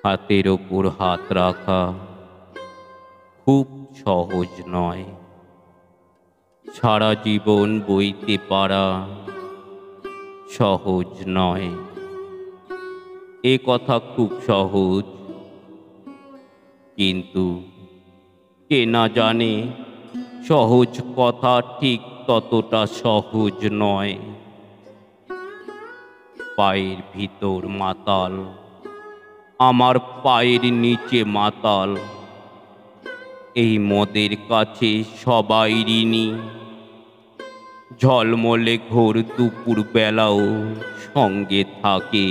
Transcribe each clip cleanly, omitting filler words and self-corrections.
হাতের ওপর হাত রাখা খুব সহজ নয়, সারা জীবন বইতে পারা সহজ নয়। এ কথা খুব সহজ, কিন্তু কে না জানে সহজ কথা ঠিক ততটা সহজ নয়। পায়ের ভিতর মাতাল, আমার পায়ের নিচে মাতাল, এই মদের কাছে সবাই ঋণী। ঝলমলে ঘোর দুপুর বেলাও সঙ্গে থাকে,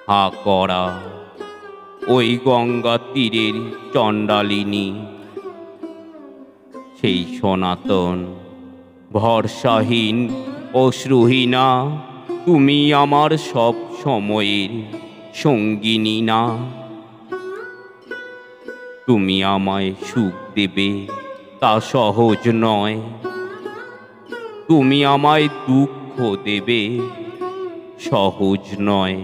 হা করা ওই গঙ্গা তীরের চণ্ডালিনী। সেই সনাতন ভরসাহীন অশ্রুহীনা, তুমি আমার সব সময়ের সঙ্গিনী না। তুমি আমায় সুখ দেবে তা সহজ নয়, তুমি আমায় দুঃখ দেবে সহজ নয়।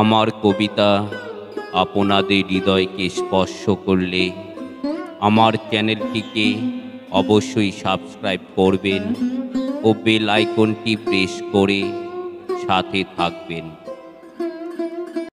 আমার কবিতা আপনাদের হৃদয়কে স্পর্শ করলে আমার চ্যানেলটিকে অবশ্যই সাবস্ক্রাইব করবেন ও বেল আইকনটি প্রেস করে সাথে থাকবেন।